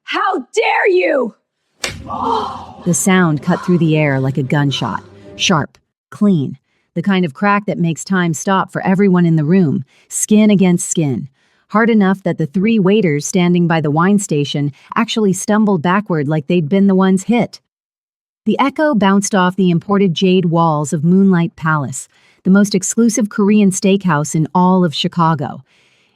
How dare you! The sound cut through the air like a gunshot. Sharp, clean, the kind of crack that makes time stop for everyone in the room, skin against skin. Hard enough that the three waiters standing by the wine station actually stumbled backward like they'd been the ones hit. The echo bounced off the imported jade walls of Moonlight Palace, the most exclusive Korean steakhouse in all of Chicago.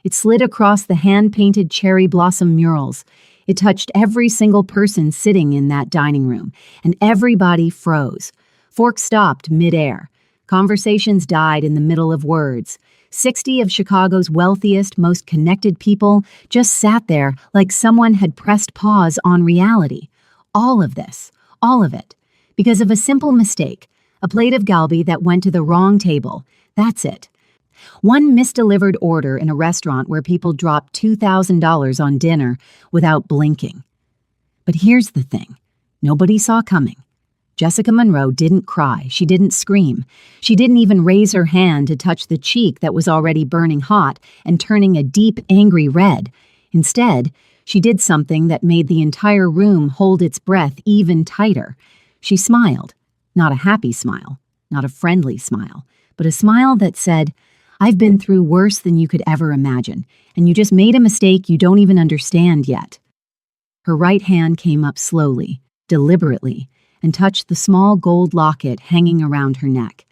It slid across the hand-painted cherry blossom murals. It touched every single person sitting in that dining room, and everybody froze. Forks stopped mid-air. Conversations died in the middle of words. 60 of Chicago's wealthiest, most connected people just sat there like someone had pressed pause on reality. All of this, all of it, because of a simple mistake, a plate of galbi that went to the wrong table. That's it. One misdelivered order in a restaurant where people dropped $2,000 on dinner without blinking. But here's the thing. Nobody saw coming. Jessica Monroe didn't cry. She didn't scream. She didn't even raise her hand to touch the cheek that was already burning hot and turning a deep, angry red. Instead, she did something that made the entire room hold its breath even tighter. She smiled. Not a happy smile, not a friendly smile, but a smile that said, "I've been through worse than you could ever imagine, and you just made a mistake you don't even understand yet." Her right hand came up slowly, deliberately, and touched the small gold locket hanging around her neck.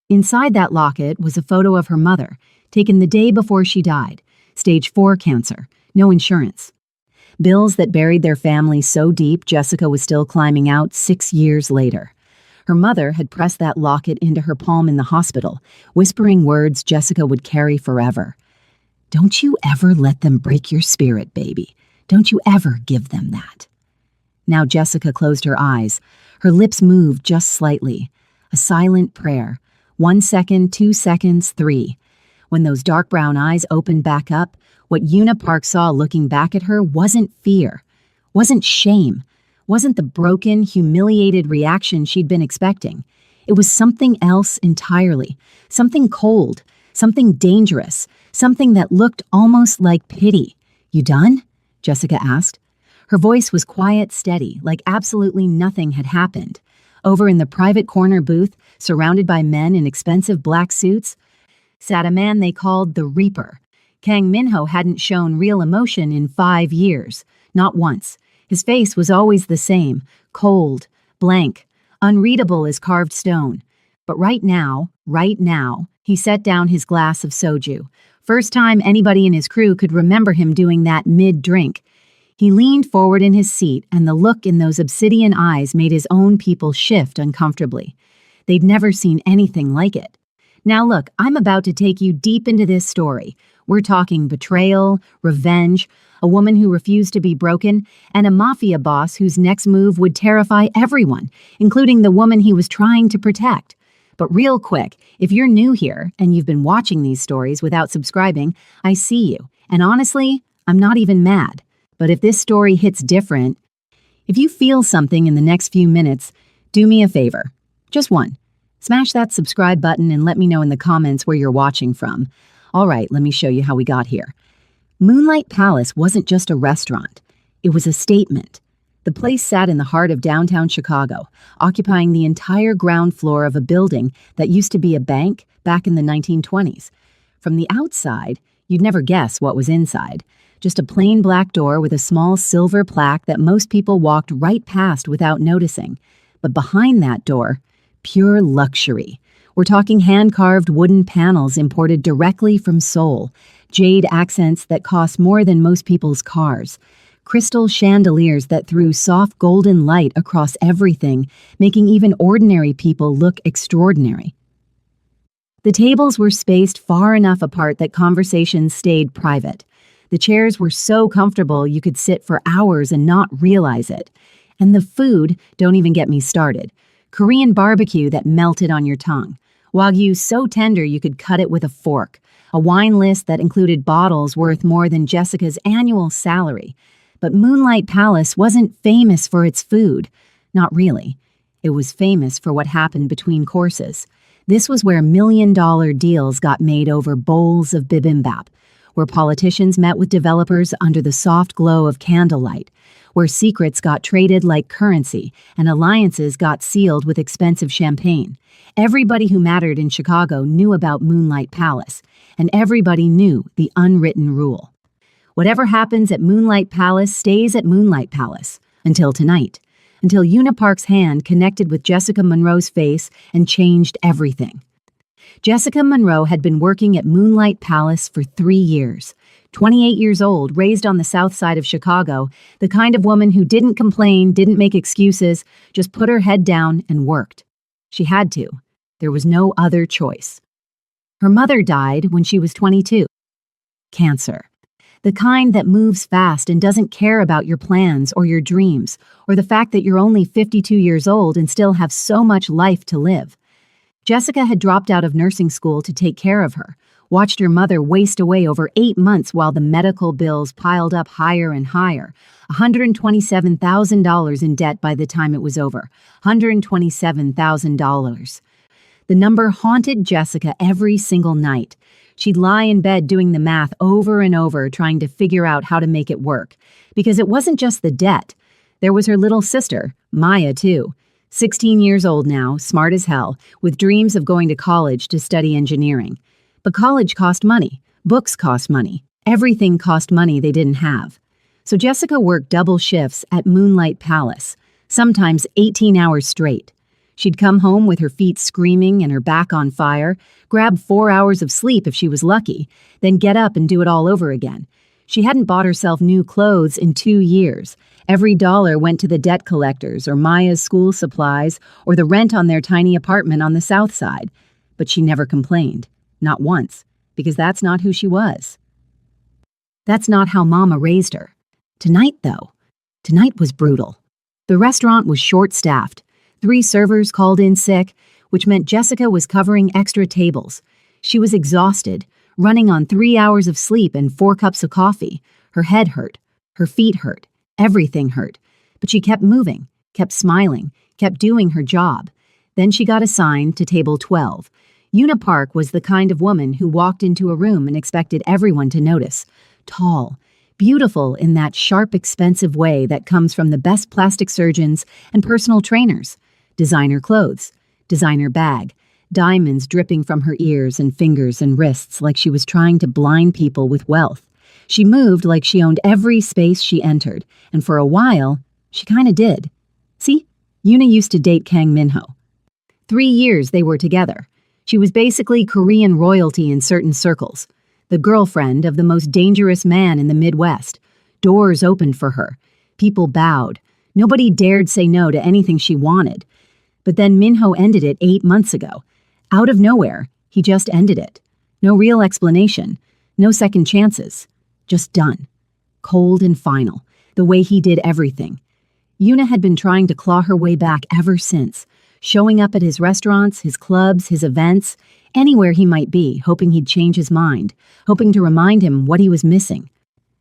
Inside that locket was a photo of her mother, taken the day before she died, stage 4 cancer, no insurance. Bills that buried their family so deep Jessica was still climbing out 6 years later. Her mother had pressed that locket into her palm in the hospital, whispering words Jessica would carry forever. "Don't you ever let them break your spirit, baby. Don't you ever give them that." Now Jessica closed her eyes. Her lips moved just slightly. A silent prayer. 1 second, 2 seconds, 3. When those dark brown eyes opened back up, what Una Park saw looking back at her wasn't fear, wasn't shame, wasn't the broken, humiliated reaction she'd been expecting. It was something else entirely, something cold, something dangerous, something that looked almost like pity. "You done?" Jessica asked. Her voice was quiet, steady, like absolutely nothing had happened. Over in the private corner booth, surrounded by men in expensive black suits, sat a man they called the Reaper. Kang Minho hadn't shown real emotion in 5 years, not once. His face was always the same, cold, blank, unreadable as carved stone. But right now, he set down his glass of soju. First time anybody in his crew could remember him doing that mid-drink. He leaned forward in his seat, and the look in those obsidian eyes made his own people shift uncomfortably. They'd never seen anything like it. Now look, I'm about to take you deep into this story. We're talking betrayal, revenge, a woman who refused to be broken, and a mafia boss whose next move would terrify everyone, including the woman he was trying to protect. But real quick, if you're new here and you've been watching these stories without subscribing, I see you. And honestly, I'm not even mad. But if this story hits different, if you feel something in the next few minutes, do me a favor. Just one. Smash that subscribe button and let me know in the comments where you're watching from. All right, let me show you how we got here. Moonlight Palace wasn't just a restaurant. It was a statement. The place sat in the heart of downtown Chicago, occupying the entire ground floor of a building that used to be a bank back in the 1920s. From the outside, you'd never guess what was inside. Just a plain black door with a small silver plaque that most people walked right past without noticing. But behind that door, pure luxury. We're talking hand-carved wooden panels imported directly from Seoul, jade accents that cost more than most people's cars, crystal chandeliers that threw soft golden light across everything, making even ordinary people look extraordinary. The tables were spaced far enough apart that conversations stayed private. The chairs were so comfortable you could sit for hours and not realize it. And the food, don't even get me started. Korean barbecue that melted on your tongue. Wagyu so tender you could cut it with a fork. A wine list that included bottles worth more than Jessica's annual salary. But Moonlight Palace wasn't famous for its food. Not really. It was famous for what happened between courses. This was where million-dollar deals got made over bowls of bibimbap, where politicians met with developers under the soft glow of candlelight, where secrets got traded like currency and alliances got sealed with expensive champagne. Everybody who mattered in Chicago knew about Moonlight Palace, and everybody knew the unwritten rule. Whatever happens at Moonlight Palace stays at Moonlight Palace. Until tonight. Until Una Park's hand connected with Jessica Monroe's face and changed everything. Jessica Monroe had been working at Moonlight Palace for 3 years. 28 years old, raised on the south side of Chicago, the kind of woman who didn't complain, didn't make excuses, just put her head down and worked. She had to. There was no other choice. Her mother died when she was 22. Cancer. The kind that moves fast and doesn't care about your plans or your dreams, or the fact that you're only 52 years old and still have so much life to live. Jessica had dropped out of nursing school to take care of her, watched her mother waste away over 8 months while the medical bills piled up higher and higher. $127,000 in debt by the time it was over. $127,000. The number haunted Jessica every single night. She'd lie in bed doing the math over and over, trying to figure out how to make it work. Because it wasn't just the debt. There was her little sister, Maya, too. 16 years old now, smart as hell, with dreams of going to college to study engineering. But college cost money. Books cost money. Everything cost money they didn't have. So Jessica worked double shifts at Moonlight Palace, sometimes 18 hours straight. She'd come home with her feet screaming and her back on fire, grab 4 hours of sleep if she was lucky, then get up and do it all over again. She hadn't bought herself new clothes in 2 years. Every dollar went to the debt collectors or Maya's school supplies or the rent on their tiny apartment on the south side. But she never complained. Not once. Because that's not who she was. That's not how Mama raised her. Tonight, though. Tonight was brutal. The restaurant was short-staffed. 3 servers called in sick, which meant Jessica was covering extra tables. She was exhausted, running on 3 hours of sleep and 4 cups of coffee. Her head hurt. Her feet hurt. Everything hurt. But she kept moving, kept smiling, kept doing her job. Then she got assigned to table 12. Una Park was the kind of woman who walked into a room and expected everyone to notice. Tall, beautiful in that sharp, expensive way that comes from the best plastic surgeons and personal trainers. Designer clothes, designer bag, diamonds dripping from her ears and fingers and wrists like she was trying to blind people with wealth. She moved like she owned every space she entered, and for a while, she kinda did. See, Una used to date Kang Minho. 3 years they were together. She was basically Korean royalty in certain circles. The girlfriend of the most dangerous man in the Midwest. Doors opened for her. People bowed. Nobody dared say no to anything she wanted. But then Minho ended it 8 months ago. Out of nowhere, he just ended it. No real explanation. No second chances. Just done. Cold and final. The way he did everything. Una had been trying to claw her way back ever since. Showing up at his restaurants, his clubs, his events, anywhere he might be, hoping he'd change his mind, hoping to remind him what he was missing.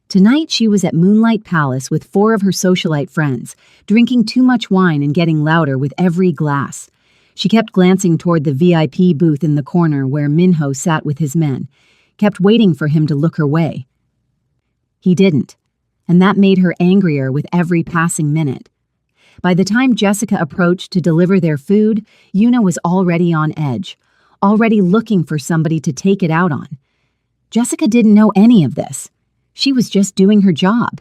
Tonight she was at Moonlight Palace with 4 of her socialite friends, drinking too much wine and getting louder with every glass. She kept glancing toward the VIP booth in the corner where Minho sat with his men, kept waiting for him to look her way. He didn't, and that made her angrier with every passing minute. By the time Jessica approached to deliver their food, Una was already on edge, already looking for somebody to take it out on. Jessica didn't know any of this. She was just doing her job.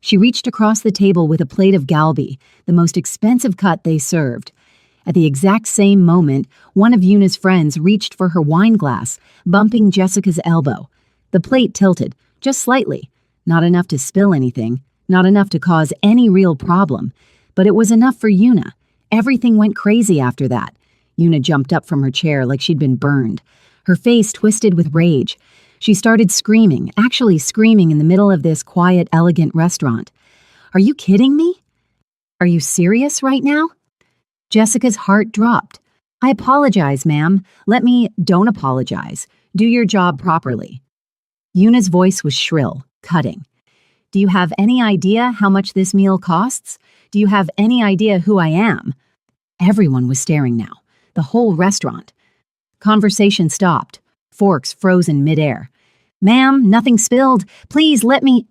She reached across the table with a plate of galbi, the most expensive cut they served. At the exact same moment, one of Una's friends reached for her wine glass, bumping Jessica's elbow. The plate tilted, just slightly. Not enough to spill anything, not enough to cause any real problem. But it was enough for Una. Everything went crazy after that. Una jumped up from her chair like she'd been burned. Her face twisted with rage. She started screaming, actually screaming in the middle of this quiet, elegant restaurant. Are you kidding me? Are you serious right now? Jessica's heart dropped. I apologize, ma'am. Don't apologize. Do your job properly. Una's voice was shrill, cutting. Do you have any idea how much this meal costs? Do you have any idea who I am? Everyone was staring now. The whole restaurant. Conversation stopped. Forks frozen midair. Ma'am, nothing spilled. Please let me...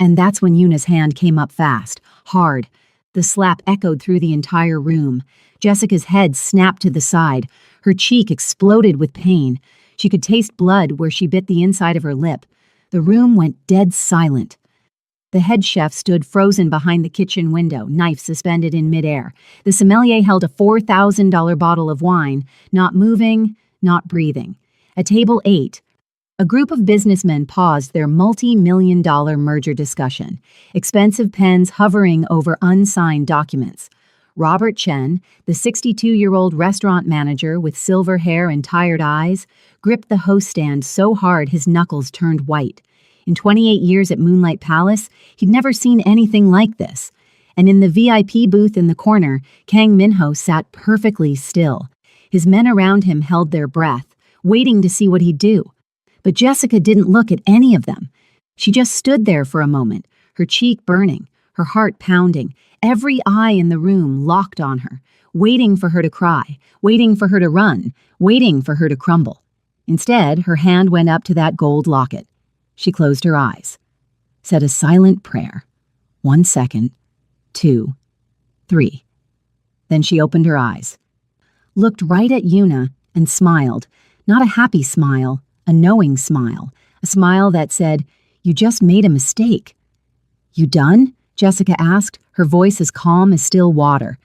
And that's when Yuna's hand came up fast, hard. The slap echoed through the entire room. Jessica's head snapped to the side. Her cheek exploded with pain. She could taste blood where she bit the inside of her lip. The room went dead silent. The head chef stood frozen behind the kitchen window, knife suspended in midair. The sommelier held a $4,000 bottle of wine, not moving, not breathing. At table 8, a group of businessmen paused their multi-million-dollar merger discussion, expensive pens hovering over unsigned documents. Robert Chen, the 62-year-old restaurant manager with silver hair and tired eyes, gripped the host stand so hard his knuckles turned white. In 28 years at Moonlight Palace, he'd never seen anything like this. And in the VIP booth in the corner, Kang Minho sat perfectly still. His men around him held their breath, waiting to see what he'd do. But Jessica didn't look at any of them. She just stood there for a moment, her cheek burning, her heart pounding, every eye in the room locked on her, waiting for her to cry, waiting for her to run, waiting for her to crumble. Instead, her hand went up to that gold locket. She closed her eyes, said a silent prayer. 1 second, 2, 3. Then she opened her eyes, looked right at Yuna, and smiled. Not a happy smile, a knowing smile. A smile that said, "You just made a mistake." "You done?" Jessica asked, her voice as calm as still water.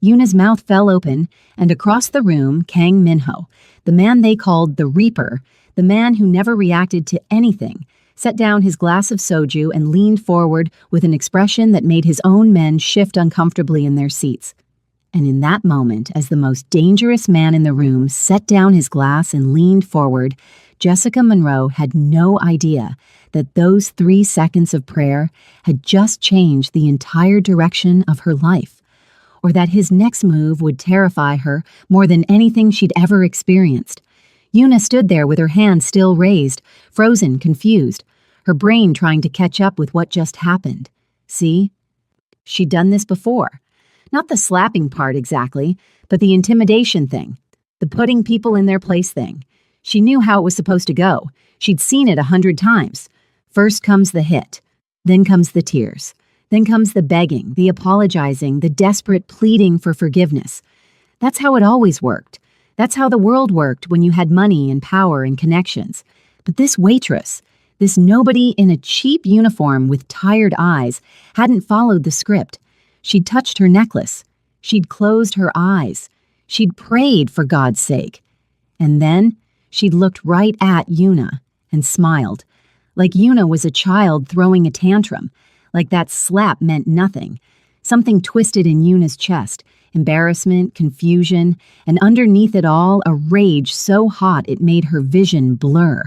Yuna's mouth fell open, and across the room, Kang Minho, the man they called the Reaper, the man who never reacted to anything, set down his glass of soju and leaned forward with an expression that made his own men shift uncomfortably in their seats. And in that moment, as the most dangerous man in the room set down his glass and leaned forward, Jessica Monroe had no idea that those 3 seconds of prayer had just changed the entire direction of her life, or that his next move would terrify her more than anything she'd ever experienced. Yuna stood there with her hand still raised, frozen, confused, her brain trying to catch up with what just happened. See? She'd done this before. Not the slapping part exactly, but the intimidation thing, the putting people in their place thing. She knew how it was supposed to go. She'd seen it 100 times. First comes the hit, then comes the tears, then comes the begging, the apologizing, the desperate pleading for forgiveness. That's how it always worked. That's how the world worked when you had money and power and connections. But this waitress, this nobody in a cheap uniform with tired eyes, hadn't followed the script. She'd touched her necklace. She'd closed her eyes. She'd prayed, for God's sake. And then she'd looked right at Yuna and smiled, like Yuna was a child throwing a tantrum, like that slap meant nothing. Something twisted in Yuna's chest, embarrassment, confusion, and underneath it all, a rage so hot it made her vision blur.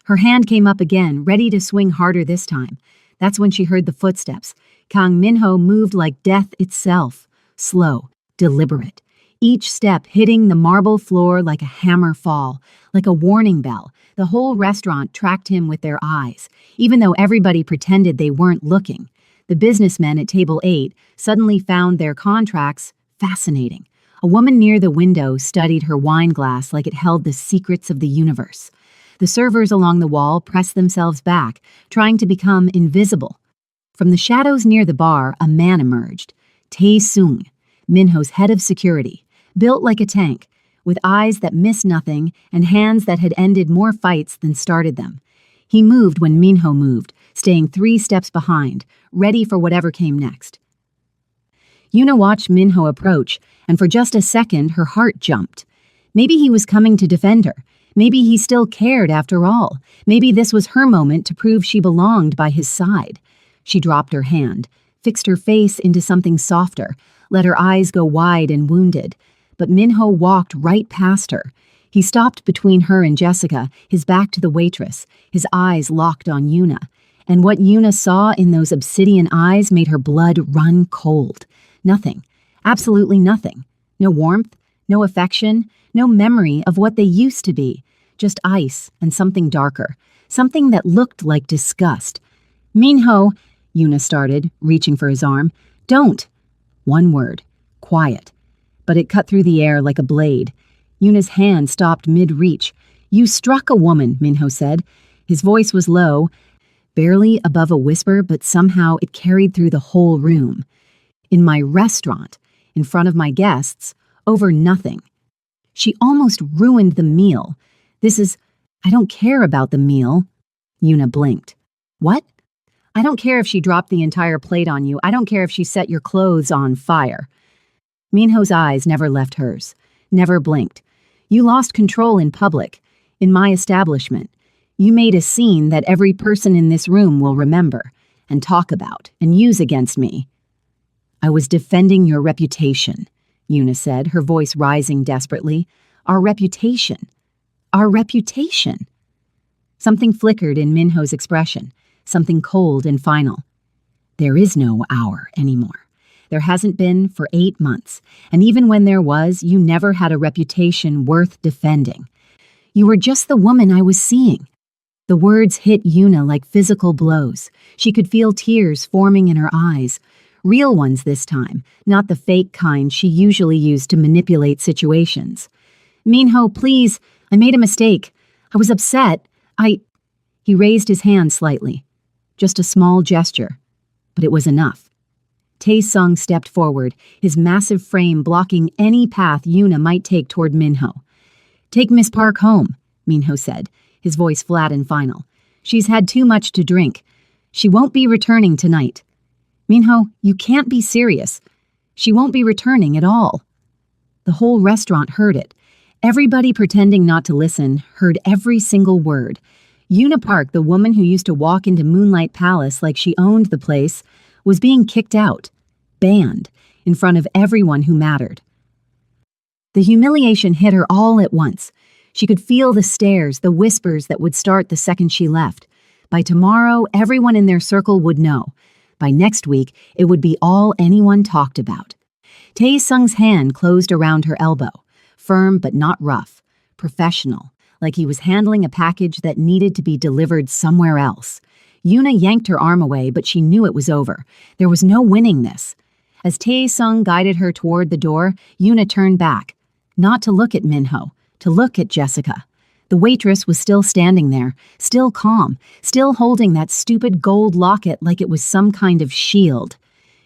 Her hand came up again, ready to swing harder this time. That's when she heard the footsteps. Kang Minho moved like death itself, slow, deliberate, each step hitting the marble floor like a hammer fall, like a warning bell. The whole restaurant tracked him with their eyes, even though everybody pretended they weren't looking. The businessmen at table 8 suddenly found their contracts fascinating. A woman near the window studied her wine glass like it held the secrets of the universe. The servers along the wall pressed themselves back, trying to become invisible. From the shadows near the bar, a man emerged. Tae Sung, Minho's head of security, built like a tank, with eyes that missed nothing and hands that had ended more fights than started them. He moved when Minho moved, staying 3 steps behind, ready for whatever came next. Yuna watched Minho approach, and for just a second her heart jumped. Maybe he was coming to defend her. Maybe he still cared after all. Maybe this was her moment to prove she belonged by his side. She dropped her hand, fixed her face into something softer, let her eyes go wide and wounded. But Minho walked right past her. He stopped between her and Jessica, his back to the waitress, his eyes locked on Yuna. And what Yuna saw in those obsidian eyes made her blood run cold. Nothing. Absolutely nothing. No warmth, no affection, no memory of what they used to be. Just ice and something darker. Something that looked like disgust. "Minho," Yuna started, reaching for his arm. "Don't." One word. Quiet. But it cut through the air like a blade. Yuna's hand stopped mid-reach. "You struck a woman," Minho said. His voice was low, barely above a whisper, but somehow it carried through the whole room. In my restaurant, in front of my guests, over nothing. She almost ruined the meal. I don't care about the meal. Yuna blinked. What? I don't care if she dropped the entire plate on you. I don't care if she set your clothes on fire. Minho's eyes never left hers, never blinked. You lost control in public, in my establishment. You made a scene that every person in this room will remember and talk about and use against me. I was defending your reputation, Yuna said, her voice rising desperately. Our reputation. Our reputation. Something flickered in Minho's expression, something cold and final. There is no our anymore. There hasn't been for 8 months, and even when there was, you never had a reputation worth defending. You were just the woman I was seeing. The words hit Yuna like physical blows. She could feel tears forming in her eyes. Real ones this time, not the fake kind she usually used to manipulate situations. Minho, please, I made a mistake. I was upset. He raised his hand slightly. Just a small gesture, but it was enough. Tae-sung stepped forward, his massive frame blocking any path Yuna might take toward Minho. Take Miss Park home, Minho said, his voice flat and final. She's had too much to drink. She won't be returning tonight. Minho, you can't be serious. She won't be returning at all. The whole restaurant heard it. Everybody pretending not to listen heard every single word. Yuna Park, the woman who used to walk into Moonlight Palace like she owned the place, was being kicked out, banned, in front of everyone who mattered. The humiliation hit her all at once. She could feel the stares, the whispers that would start the second she left. By tomorrow, everyone in their circle would know. By next week, it would be all anyone talked about. Tae-sung's hand closed around her elbow, firm but not rough, professional, like he was handling a package that needed to be delivered somewhere else. Yuna yanked her arm away, but she knew it was over. There was no winning this. As Tae-sung guided her toward the door, Yuna turned back, not to look at Minho, to look at Jessica. The waitress was still standing there, still calm, still holding that stupid gold locket like it was some kind of shield.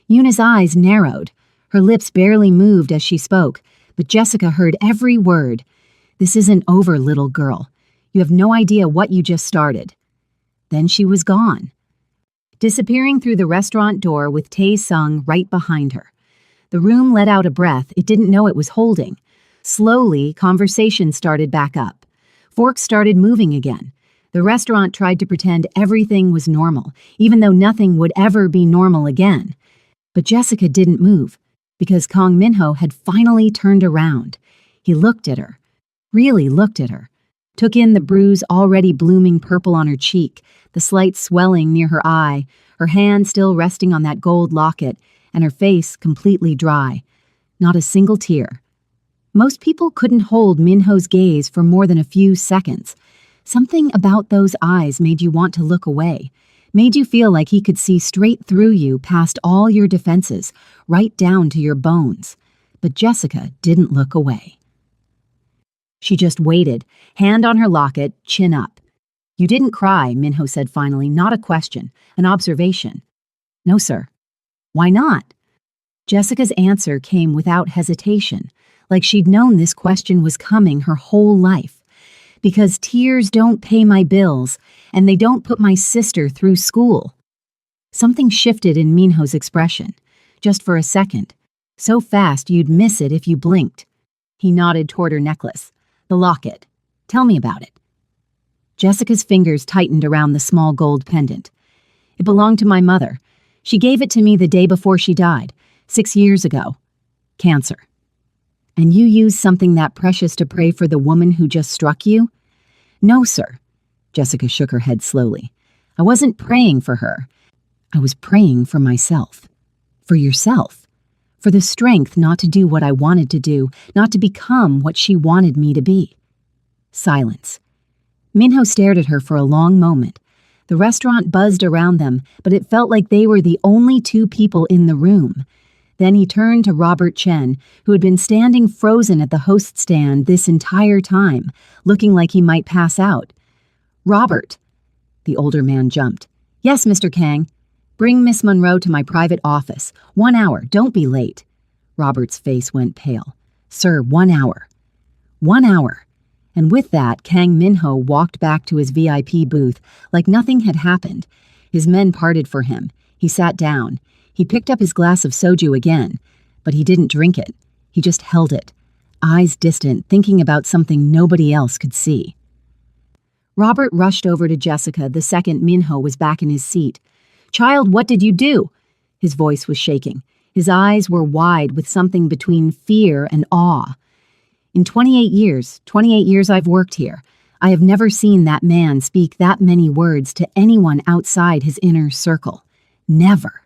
Yuna's eyes narrowed. Her lips barely moved as she spoke, but Jessica heard every word. This isn't over, little girl. You have no idea what you just started. Then she was gone, disappearing through the restaurant door with Tae-sung right behind her. The room let out a breath it didn't know it was holding. Slowly, conversation started back up. Forks started moving again. The restaurant tried to pretend everything was normal, even though nothing would ever be normal again. But Jessica didn't move, because Kang Minho had finally turned around. He looked at her, really looked at her, took in the bruise already blooming purple on her cheek, the slight swelling near her eye, her hand still resting on that gold locket, and her face completely dry. Not a single tear. Most people couldn't hold Minho's gaze for more than a few seconds. Something about those eyes made you want to look away, made you feel like he could see straight through you past all your defenses, right down to your bones. But Jessica didn't look away. She just waited, hand on her locket, chin up. You didn't cry, Minho said finally, not a question, an observation. No, sir. Why not? Jessica's answer came without hesitation, like she'd known this question was coming her whole life. Because tears don't pay my bills, and they don't put my sister through school. Something shifted in Minho's expression, just for a second. So fast you'd miss it if you blinked. He nodded toward her necklace. The locket. Tell me about it. Jessica's fingers tightened around the small gold pendant. It belonged to my mother. She gave it to me the day before she died, 6 years ago. Cancer. And you used something that precious to pray for the woman who just struck you? No, sir. Jessica shook her head slowly. I wasn't praying for her. I was praying for myself. For yourself. For the strength not to do what I wanted to do, not to become what she wanted me to be. Silence. Minho stared at her for a long moment. The restaurant buzzed around them, but it felt like they were the only two people in the room. Then he turned to Robert Chen, who had been standing frozen at the host stand this entire time, looking like he might pass out. Robert. The older man jumped. Yes, Mr. Kang. Bring Miss Monroe to my private office. 1 hour. Don't be late. Robert's face went pale. Sir, 1 hour. 1 hour. And with that, Kang Minho walked back to his VIP booth like nothing had happened. His men parted for him. He sat down. He picked up his glass of soju again, but he didn't drink it. He just held it, eyes distant, thinking about something nobody else could see. Robert rushed over to Jessica the second Minho was back in his seat. Child, what did you do? His voice was shaking. His eyes were wide with something between fear and awe. In 28 years I've worked here, I have never seen that man speak that many words to anyone outside his inner circle. Never.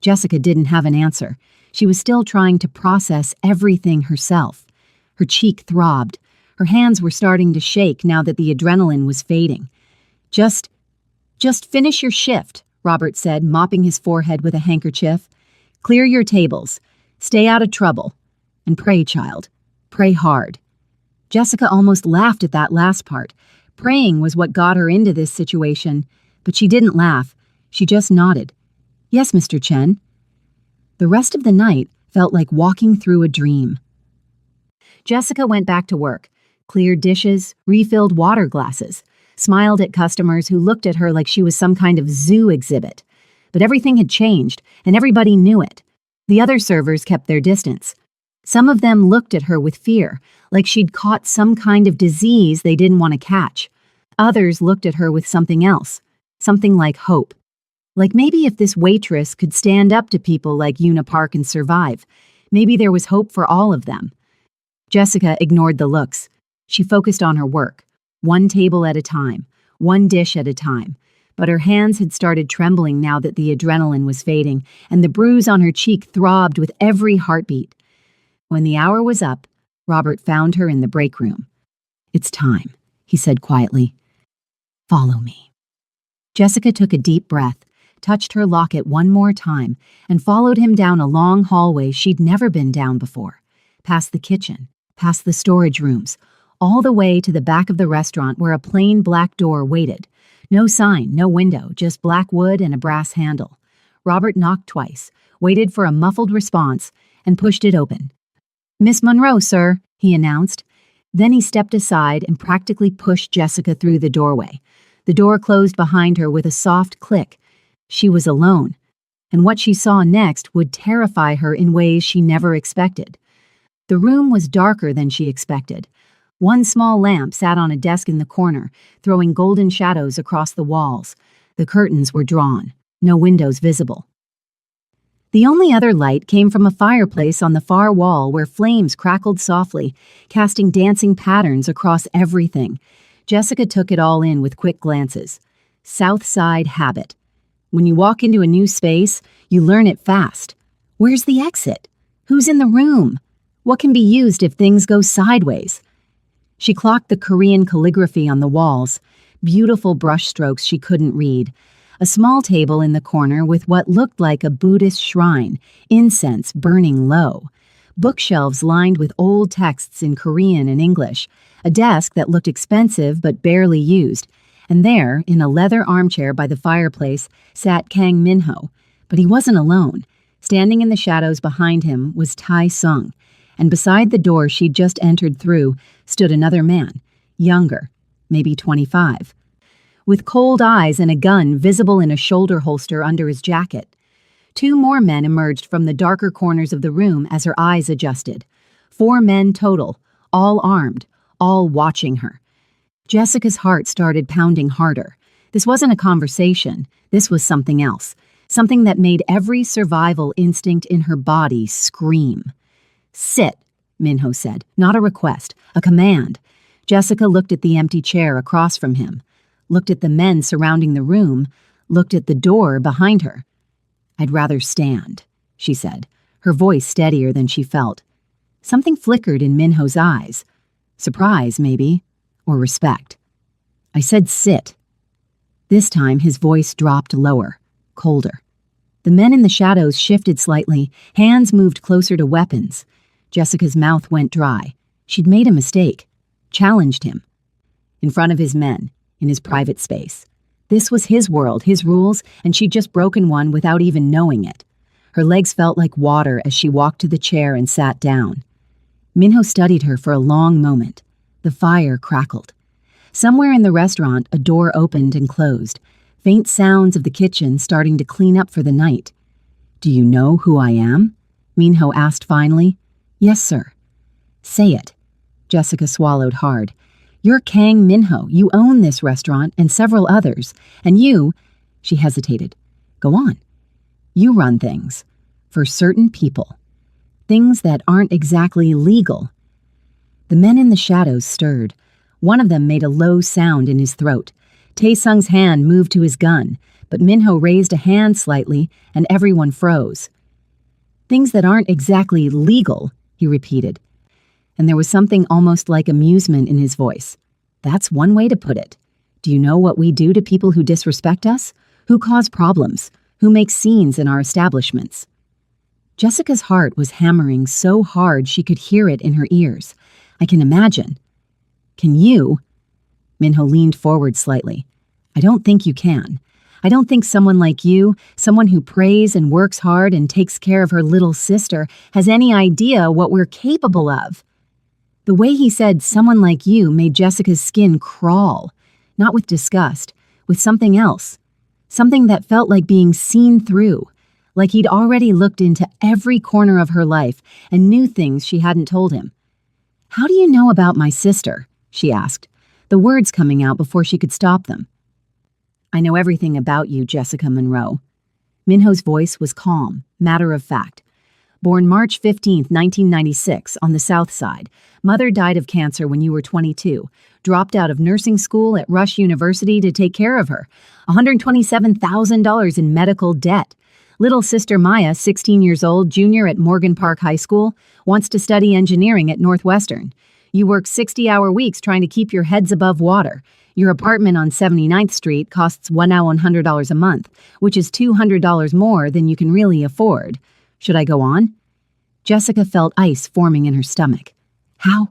Jessica didn't have an answer. She was still trying to process everything herself. Her cheek throbbed. Her hands were starting to shake now that the adrenaline was fading. Just finish your shift, Robert said, mopping his forehead with a handkerchief. Clear your tables. Stay out of trouble. And pray, child. Pray hard. Jessica almost laughed at that last part. Praying was what got her into this situation, but she didn't laugh. She just nodded. Yes, Mr. Chen. The rest of the night felt like walking through a dream. Jessica went back to work, cleared dishes, refilled water glasses, smiled at customers who looked at her like she was some kind of zoo exhibit. But everything had changed, and everybody knew it. The other servers kept their distance. Some of them looked at her with fear, like she'd caught some kind of disease they didn't want to catch. Others looked at her with something else, something like hope. Like maybe if this waitress could stand up to people like Una Park and survive, maybe there was hope for all of them. Jessica ignored the looks. She focused on her work, one table at a time, one dish at a time. But her hands had started trembling now that the adrenaline was fading, and the bruise on her cheek throbbed with every heartbeat. When the hour was up, Robert found her in the break room. It's time, he said quietly. Follow me. Jessica took a deep breath, touched her locket one more time, and followed him down a long hallway she'd never been down before, past the kitchen, past the storage rooms, all the way to the back of the restaurant where a plain black door waited. No sign, no window, just black wood and a brass handle. Robert knocked twice, waited for a muffled response, and pushed it open. Miss Monroe, sir, he announced. Then he stepped aside and practically pushed Jessica through the doorway. The door closed behind her with a soft click. She was alone, and what she saw next would terrify her in ways she never expected. The room was darker than she expected. One small lamp sat on a desk in the corner, throwing golden shadows across the walls. The curtains were drawn, no windows visible. The only other light came from a fireplace on the far wall where flames crackled softly, casting dancing patterns across everything. Jessica took it all in with quick glances. South Side habit. When you walk into a new space, you learn it fast. Where's the exit? Who's in the room? What can be used if things go sideways? She clocked the Korean calligraphy on the walls, beautiful brushstrokes she couldn't read. A small table in the corner with what looked like a Buddhist shrine, incense burning low. Bookshelves lined with old texts in Korean and English. A desk that looked expensive but barely used. And there, in a leather armchair by the fireplace, sat Kang Minho. But he wasn't alone. Standing in the shadows behind him was Tai Sung. And beside the door she'd just entered through stood another man, younger, maybe 25. With cold eyes and a gun visible in a shoulder holster under his jacket. 2 more men emerged from the darker corners of the room as her eyes adjusted. 4 men total, all armed, all watching her. Jessica's heart started pounding harder. This wasn't a conversation. This was something else. Something that made every survival instinct in her body scream. Sit, Minho said. Not a request, a command. Jessica looked at the empty chair across from him. Looked at the men surrounding the room, looked at the door behind her. I'd rather stand, she said, her voice steadier than she felt. Something flickered in Minho's eyes. Surprise, maybe, or respect. I said sit. This time his voice dropped lower, colder. The men in the shadows shifted slightly, hands moved closer to weapons. Jessica's mouth went dry. She'd made a mistake, challenged him. In front of his men, in his private space. This was his world, his rules, and she'd just broken one without even knowing it. Her legs felt like water as she walked to the chair and sat down. Minho studied her for a long moment. The fire crackled. Somewhere in the restaurant, a door opened and closed, faint sounds of the kitchen starting to clean up for the night. "Do you know who I am?" Minho asked finally. "Yes, sir." "Say it." Jessica swallowed hard. "You're Kang Minho. You own this restaurant and several others. And you—" She hesitated. "Go on." "You run things. For certain people. Things that aren't exactly legal." The men in the shadows stirred. One of them made a low sound in his throat. Taesung's hand moved to his gun, but Minho raised a hand slightly, and everyone froze. "Things that aren't exactly legal," he repeated. And there was something almost like amusement in his voice. "That's one way to put it. Do you know what we do to people who disrespect us? Who cause problems? Who make scenes in our establishments?" Jessica's heart was hammering so hard she could hear it in her ears. "I can imagine." "Can you?" Minho leaned forward slightly. "I don't think you can. I don't think someone like you, someone who prays and works hard and takes care of her little sister, has any idea what we're capable of." The way he said "someone like you" made Jessica's skin crawl, not with disgust, with something else. Something that felt like being seen through, like he'd already looked into every corner of her life and knew things she hadn't told him. "How do you know about my sister?" she asked, the words coming out before she could stop them. "I know everything about you, Jessica Monroe." Minho's voice was calm, matter-of-fact. Born March 15, 1996, on the South Side. Mother died of cancer when you were 22. Dropped out of nursing school at Rush University to take care of her. $127,000 in medical debt. Little sister Maya, 16 years old, junior at Morgan Park High School, wants to study engineering at Northwestern. You work 60-hour weeks trying to keep your heads above water. Your apartment on 79th Street costs $1,100 a month, which is $200 more than you can really afford. Should I go on? Jessica felt ice forming in her stomach. "How?"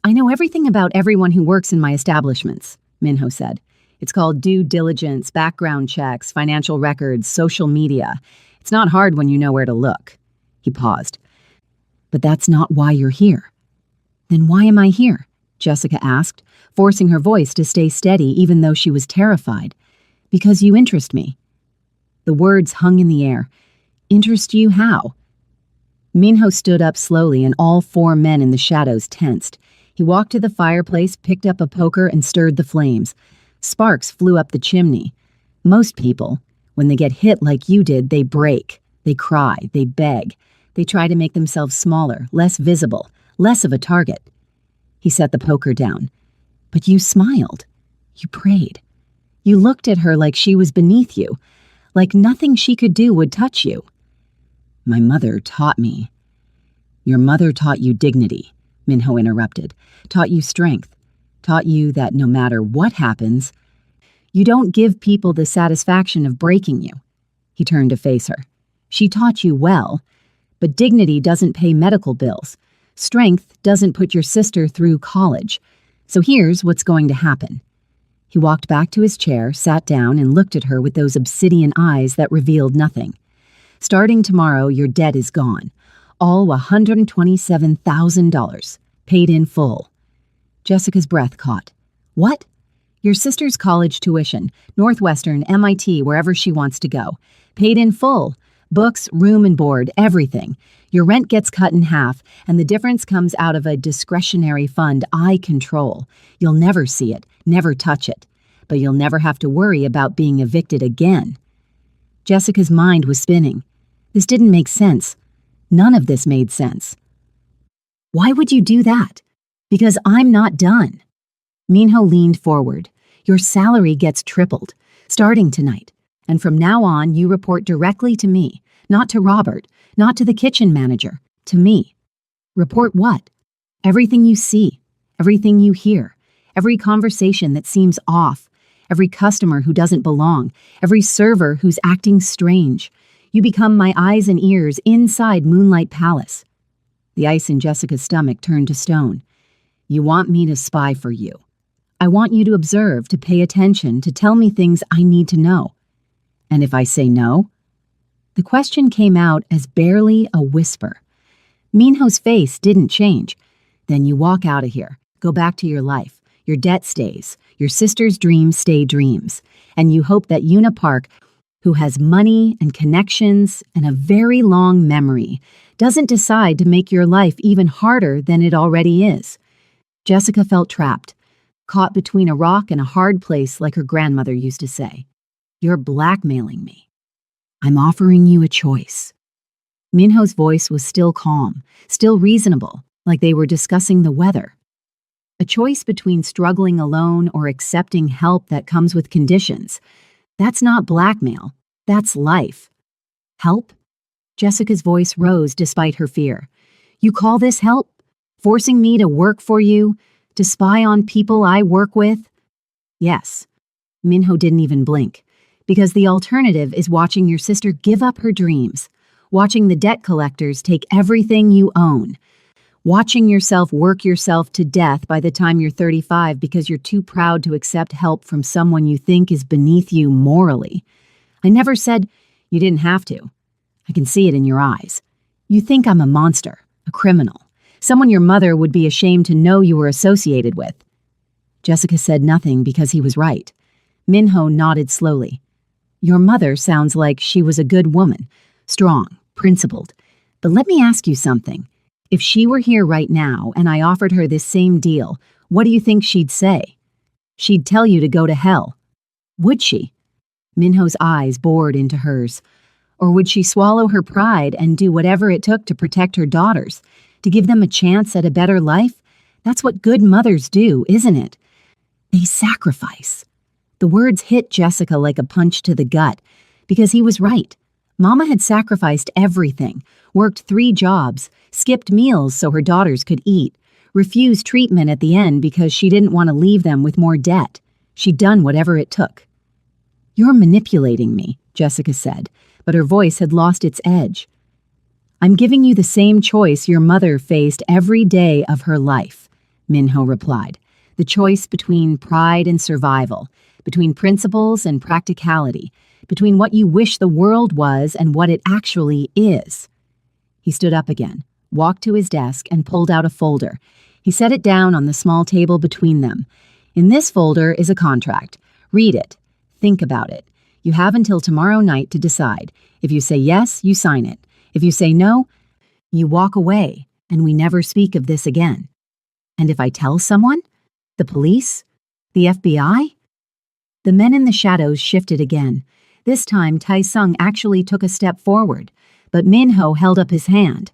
"I know everything about everyone who works in my establishments," Minho said. "It's called due diligence, background checks, financial records, social media. It's not hard when you know where to look." He paused. "But that's not why you're here." "Then why am I here?" Jessica asked, forcing her voice to stay steady even though she was terrified. "Because you interest me." The words hung in the air. "Interest you how?" Minho stood up slowly and all four men in the shadows tensed. He walked to the fireplace, picked up a poker, and stirred the flames. Sparks flew up the chimney. Most people, when they get hit like you did, they break. They cry. They beg. They try to make themselves smaller, less visible, less of a target. He set the poker down. "But you smiled. You prayed. You looked at her like she was beneath you, like nothing she could do would touch you." "My mother taught me." "Your mother taught you dignity," Minho interrupted. "Taught you strength. Taught you that no matter what happens, you don't give people the satisfaction of breaking you." He turned to face her. "She taught you well, but dignity doesn't pay medical bills. Strength doesn't put your sister through college. So here's what's going to happen." He walked back to his chair, sat down, and looked at her with those obsidian eyes that revealed nothing. "Starting tomorrow, your debt is gone. All $127,000, paid in full." Jessica's breath caught. "What?" "Your sister's college tuition, Northwestern, MIT, wherever she wants to go. Paid in full. Books, room and board, everything. Your rent gets cut in half, and the difference comes out of a discretionary fund I control. You'll never see it, never touch it. But you'll never have to worry about being evicted again." Jessica's mind was spinning. This didn't make sense. None of this made sense. "Why would you do that?" "Because I'm not done." Minho leaned forward. "Your salary gets tripled, starting tonight. And from now on, you report directly to me, not to Robert, not to the kitchen manager, to me." "Report what?" "Everything you see, everything you hear, every conversation that seems off, every customer who doesn't belong, every server who's acting strange. You become my eyes and ears inside Moonlight Palace." The ice in Jessica's stomach turned to stone. "You want me to spy for you. I want you to observe, to pay attention, to tell me things I need to know. And if I say no? The question came out as barely a whisper. Minho's face didn't change. Then you walk out of here, go back to your life. Your debt stays. Your sister's dreams stay dreams. And you hope that Una Park, who has money and connections and a very long memory, doesn't decide to make your life even harder than it already is. Jessica felt trapped, caught between a rock and a hard place, like her grandmother used to say. You're blackmailing me. I'm offering you a choice. Minho's voice was still calm, still reasonable, like they were discussing the weather. A choice between struggling alone or accepting help that comes with conditions. That's not blackmail. That's life. Help? Jessica's voice rose despite her fear. You call this help? Forcing me to work for you? To spy on people I work with? Yes. Minho didn't even blink. Because the alternative is watching your sister give up her dreams, watching the debt collectors take everything you own, watching yourself work yourself to death by the time you're 35 because you're too proud to accept help from someone you think is beneath you morally. I never said you didn't have to. I can see it in your eyes. You think I'm a monster, a criminal, someone your mother would be ashamed to know you were associated with. Jessica said nothing because he was right. Minho nodded slowly. Your mother sounds like she was a good woman, strong, principled. But let me ask you something. If she were here right now and I offered her this same deal, what do you think she'd say? She'd tell you to go to hell. Would she? Minho's eyes bored into hers. Or would she swallow her pride and do whatever it took to protect her daughters, to give them a chance at a better life? That's what good mothers do, isn't it? They sacrifice. The words hit Jessica like a punch to the gut, because he was right. Mama had sacrificed everything, worked 3 jobs, skipped meals so her daughters could eat, refused treatment at the end because she didn't want to leave them with more debt. She'd done whatever it took. You're manipulating me, Jessica said, but her voice had lost its edge. I'm giving you the same choice your mother faced every day of her life, Minho replied. The choice between pride and survival, between principles and practicality, between what you wish the world was and what it actually is. He stood up again, walked to his desk, and pulled out a folder. He set it down on the small table between them. In this folder is a contract. Read it. Think about it. You have until tomorrow night to decide. If you say yes, you sign it. If you say no, you walk away, and we never speak of this again. And if I tell someone? The police? The FBI? The men in the shadows shifted again. This time, Tai-sung actually took a step forward, but Minho held up his hand.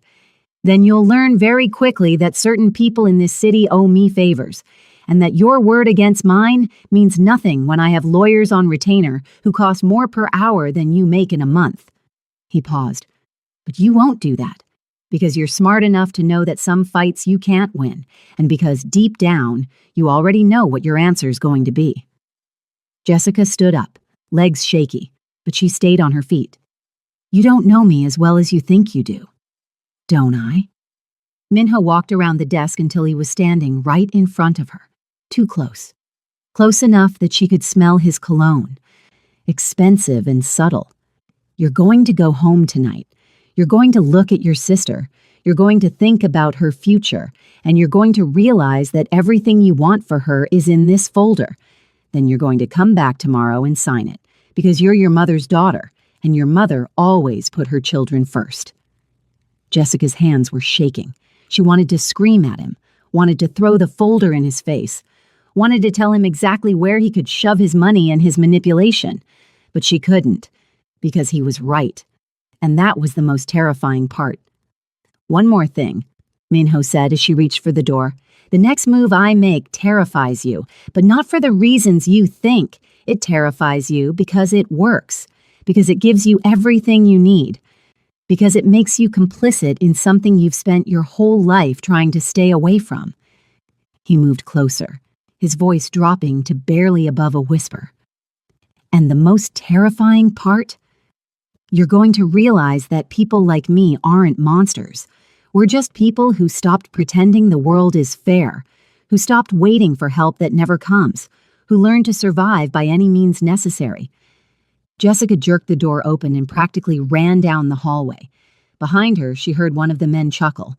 Then you'll learn very quickly that certain people in this city owe me favors, and that your word against mine means nothing when I have lawyers on retainer who cost more per hour than you make in a month. He paused. But you won't do that, because you're smart enough to know that some fights you can't win, and because deep down, you already know what your answer's going to be. Jessica stood up, legs shaky, but she stayed on her feet. You don't know me as well as you think you do. Don't I? Minho walked around the desk until he was standing right in front of her, too close. Close enough that she could smell his cologne. Expensive and subtle. You're going to go home tonight. You're going to look at your sister. You're going to think about her future, and you're going to realize that everything you want for her is in this folder. Then you're going to come back tomorrow and sign it, because you're your mother's daughter, and your mother always put her children first. Jessica's hands were shaking. She wanted to scream at him, wanted to throw the folder in his face, wanted to tell him exactly where he could shove his money and his manipulation. But she couldn't, because he was right. And that was the most terrifying part. One more thing, Minho said as she reached for the door. The next move I make terrifies you, but not for the reasons you think. It terrifies you because it works, because it gives you everything you need, because it makes you complicit in something you've spent your whole life trying to stay away from. He moved closer, his voice dropping to barely above a whisper. And the most terrifying part? You're going to realize that people like me aren't monsters. We're just people who stopped pretending the world is fair, who stopped waiting for help that never comes, who learned to survive by any means necessary. Jessica jerked the door open and practically ran down the hallway. Behind her, she heard one of the men chuckle.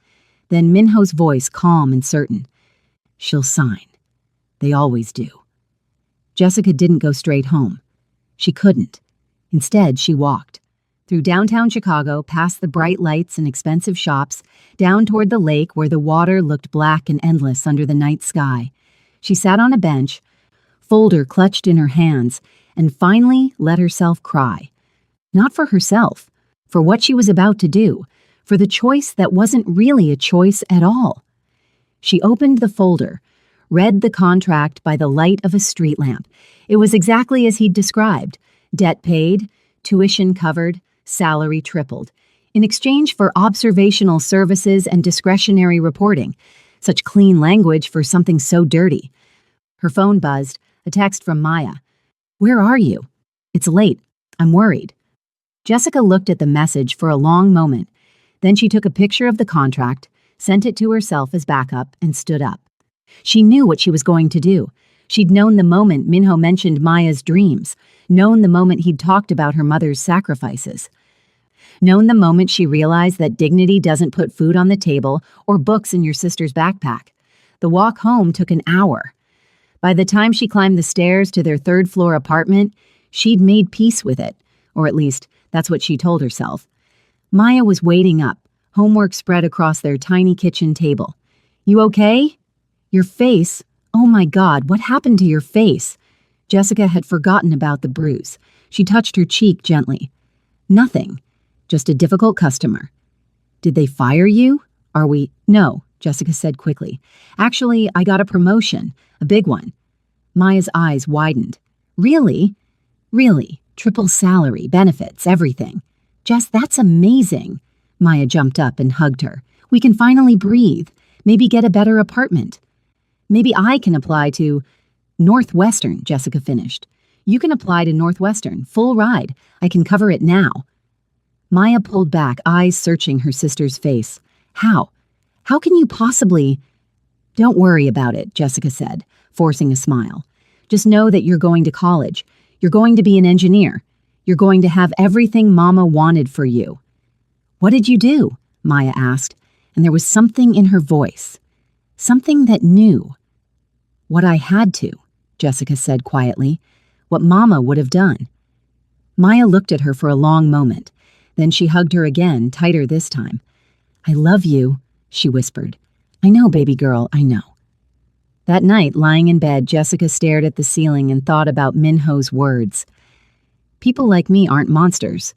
Then Minho's voice, calm and certain. "She'll sign. They always do." Jessica didn't go straight home. She couldn't. Instead, she walked. Through downtown Chicago, past the bright lights and expensive shops, down toward the lake where the water looked black and endless under the night sky. She sat on a bench, folder clutched in her hands, and finally let herself cry. Not for herself, for what she was about to do, for the choice that wasn't really a choice at all. She opened the folder, read the contract by the light of a street lamp. It was exactly as he'd described. Debt paid, tuition covered, salary tripled. In exchange for observational services and discretionary reporting. Such clean language for something so dirty. Her phone buzzed, a text from Maya. "Where are you? It's late. I'm worried." Jessica looked at the message for a long moment. Then she took a picture of the contract, sent it to herself as backup, and stood up. She knew what she was going to do. She'd known the moment Minho mentioned Maya's dreams, known the moment he'd talked about her mother's sacrifices, known the moment she realized that dignity doesn't put food on the table or books in your sister's backpack. The walk home took an hour. By the time she climbed the stairs to their third-floor apartment, she'd made peace with it, or at least that's what she told herself. Maya was waiting up, homework spread across their tiny kitchen table. "You okay? Your face? Oh my God, what happened to your face?" Jessica had forgotten about the bruise. She touched her cheek gently. "Nothing. Just a difficult customer." "Did they fire you? Are we—" "No," Jessica said quickly. "Actually, I got a promotion. A big one." Maya's eyes widened. "Really? Really? Triple salary, benefits, everything. Jess, that's amazing." Maya jumped up and hugged her. "We can finally breathe. Maybe get a better apartment. Maybe I can apply to—" "Northwestern," Jessica finished. "You can apply to Northwestern, full ride. I can cover it now." Maya pulled back, eyes searching her sister's face. "How? How can you possibly—" "Don't worry about it," Jessica said, forcing a smile. "Just know that you're going to college. You're going to be an engineer. You're going to have everything Mama wanted for you." "What did you do?" Maya asked, and there was something in her voice. Something that knew. "What I had to," Jessica said quietly. "What Mama would have done." Maya looked at her for a long moment. Then she hugged her again, tighter this time. "I love you," she whispered. "I know, baby girl, I know." That night, lying in bed, Jessica stared at the ceiling and thought about Minho's words. "People like me aren't monsters.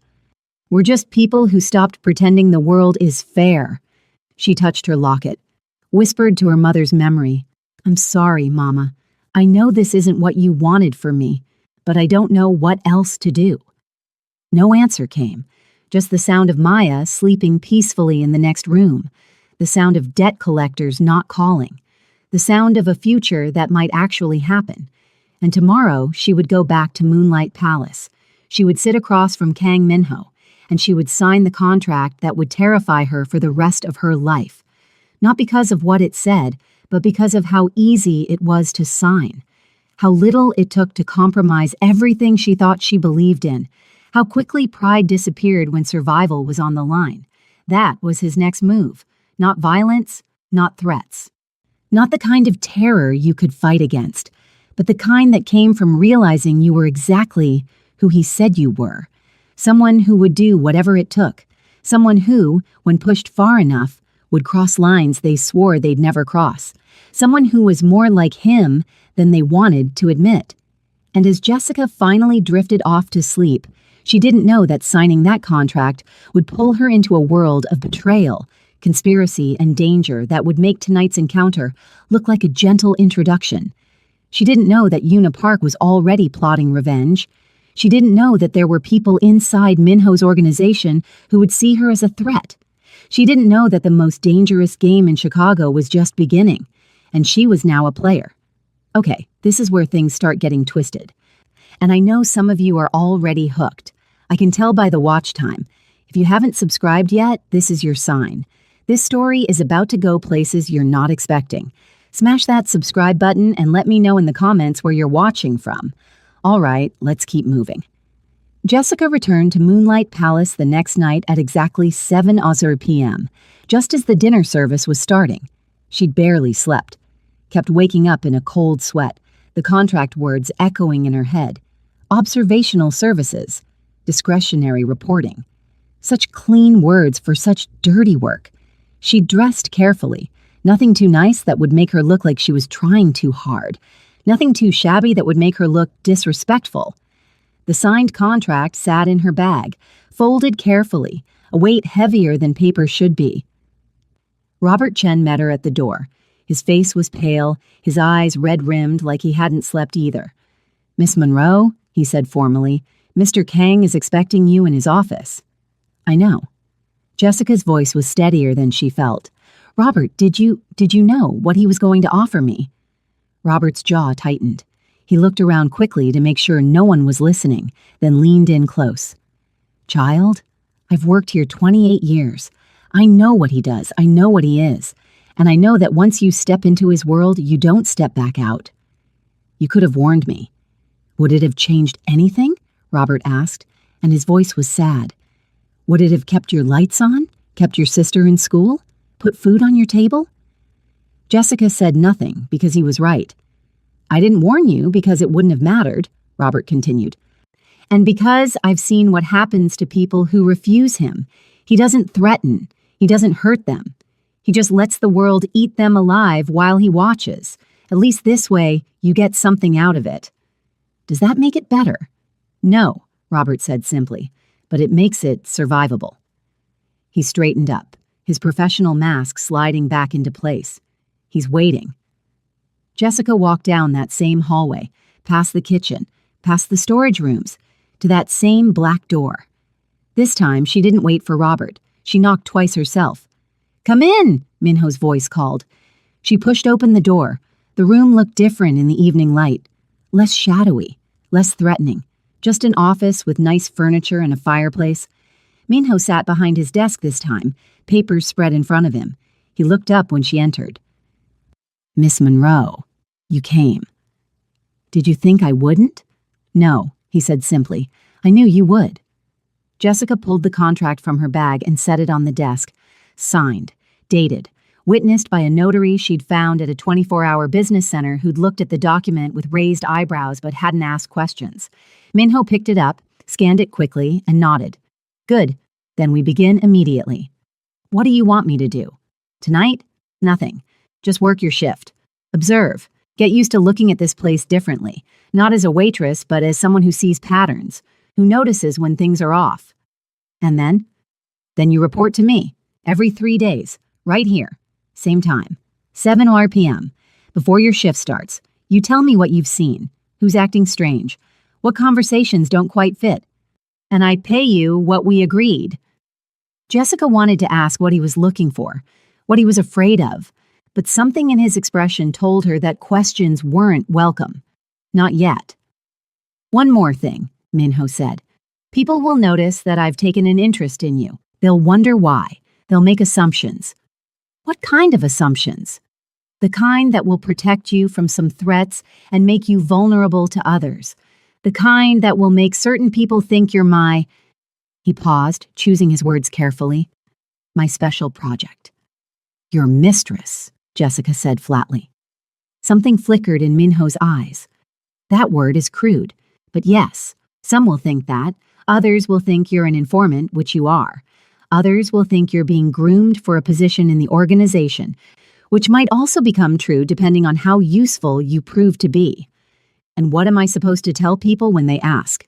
We're just people who stopped pretending the world is fair." She touched her locket, whispered to her mother's memory. "I'm sorry, Mama. I know this isn't what you wanted for me, but I don't know what else to do." No answer came, just the sound of Maya sleeping peacefully in the next room, the sound of debt collectors not calling, the sound of a future that might actually happen. And tomorrow she would go back to Moonlight Palace. She would sit across from Kang Minho, and she would sign the contract that would terrify her for the rest of her life. Not because of what it said, but because of how easy it was to sign. How little it took to compromise everything she thought she believed in. How quickly pride disappeared when survival was on the line. That was his next move. Not violence, not threats. Not the kind of terror you could fight against, but the kind that came from realizing you were exactly who he said you were. Someone who would do whatever it took. Someone who, when pushed far enough, would cross lines they swore they'd never cross. Someone who was more like him than they wanted to admit. And as Jessica finally drifted off to sleep, she didn't know that signing that contract would pull her into a world of betrayal, conspiracy, and danger that would make tonight's encounter look like a gentle introduction. She didn't know that Una Park was already plotting revenge. She didn't know that there were people inside Minho's organization who would see her as a threat. She didn't know that the most dangerous game in Chicago was just beginning, and she was now a player. Okay, this is where things start getting twisted. And I know some of you are already hooked. I can tell by the watch time. If you haven't subscribed yet, this is your sign. This story is about to go places you're not expecting. Smash that subscribe button and let me know in the comments where you're watching from. All right, let's keep moving. Jessica returned to Moonlight Palace the next night at exactly 7:00 p.m., just as the dinner service was starting. She'd barely slept, kept waking up in a cold sweat, the contract words echoing in her head. Observational services, discretionary reporting. Such clean words for such dirty work. She dressed carefully, nothing too nice that would make her look like she was trying too hard, nothing too shabby that would make her look disrespectful. The signed contract sat in her bag, folded carefully, a weight heavier than paper should be. Robert Chen met her at the door. His face was pale, his eyes red-rimmed like he hadn't slept either. "Miss Monroe," he said formally, "Mr. Kang is expecting you in his office." "I know." Jessica's voice was steadier than she felt. "Robert, did you know what he was going to offer me?" Robert's jaw tightened. He looked around quickly to make sure no one was listening, then leaned in close. "Child, I've worked here 28 years. I know what he does. I know what he is. And I know that once you step into his world, you don't step back out." "You could have warned me." "Would it have changed anything?" Robert asked, and his voice was sad. "Would it have kept your lights on? Kept your sister in school? Put food on your table?" Jessica said nothing because he was right. "I didn't warn you because it wouldn't have mattered," Robert continued. "And because I've seen what happens to people who refuse him. He doesn't threaten. He doesn't hurt them. He just lets the world eat them alive while he watches. At least this way, you get something out of it." "Does that make it better?" "No," Robert said simply, "but it makes it survivable." He straightened up, his professional mask sliding back into place. He's waiting. Jessica walked down that same hallway, past the kitchen, past the storage rooms, to that same black door. This time, she didn't wait for Robert. She knocked twice herself. "Come in," Minho's voice called. She pushed open the door. The room looked different in the evening light. Less shadowy, less threatening. Just an office with nice furniture and a fireplace. Minho sat behind his desk this time, papers spread in front of him. He looked up when she entered. "Miss Monroe, you came." "Did you think I wouldn't?" "No," he said simply. "I knew you would." Jessica pulled the contract from her bag and set it on the desk. Signed, dated, witnessed by a notary she'd found at a 24-hour business center who'd looked at the document with raised eyebrows but hadn't asked questions. Minho picked it up, scanned it quickly, and nodded. "Good. Then we begin immediately." "What do you want me to do?" "Tonight? Nothing. Just work your shift. Observe. Get used to looking at this place differently, not as a waitress, but as someone who sees patterns, who notices when things are off. And then? Then you report to me, every 3 days, right here, same time, 7 p.m., before your shift starts. You tell me what you've seen, who's acting strange, what conversations don't quite fit. And I pay you what we agreed." Jessica wanted to ask what he was looking for, what he was afraid of, but something in his expression told her that questions weren't welcome. Not yet. "One more thing," Minho said. "People will notice that I've taken an interest in you. They'll wonder why. They'll make assumptions." "What kind of assumptions?" "The kind that will protect you from some threats and make you vulnerable to others. The kind that will make certain people think you're my—" He paused, choosing his words carefully. "My special project." "Your mistress," Jessica said flatly. Something flickered in Minho's eyes. That word is crude, but yes, some will think that. Others will think you're an informant, which you are. Others will think you're being groomed for a position in the organization, which might also become true depending on how useful you prove to be. And what am I supposed to tell people when they ask?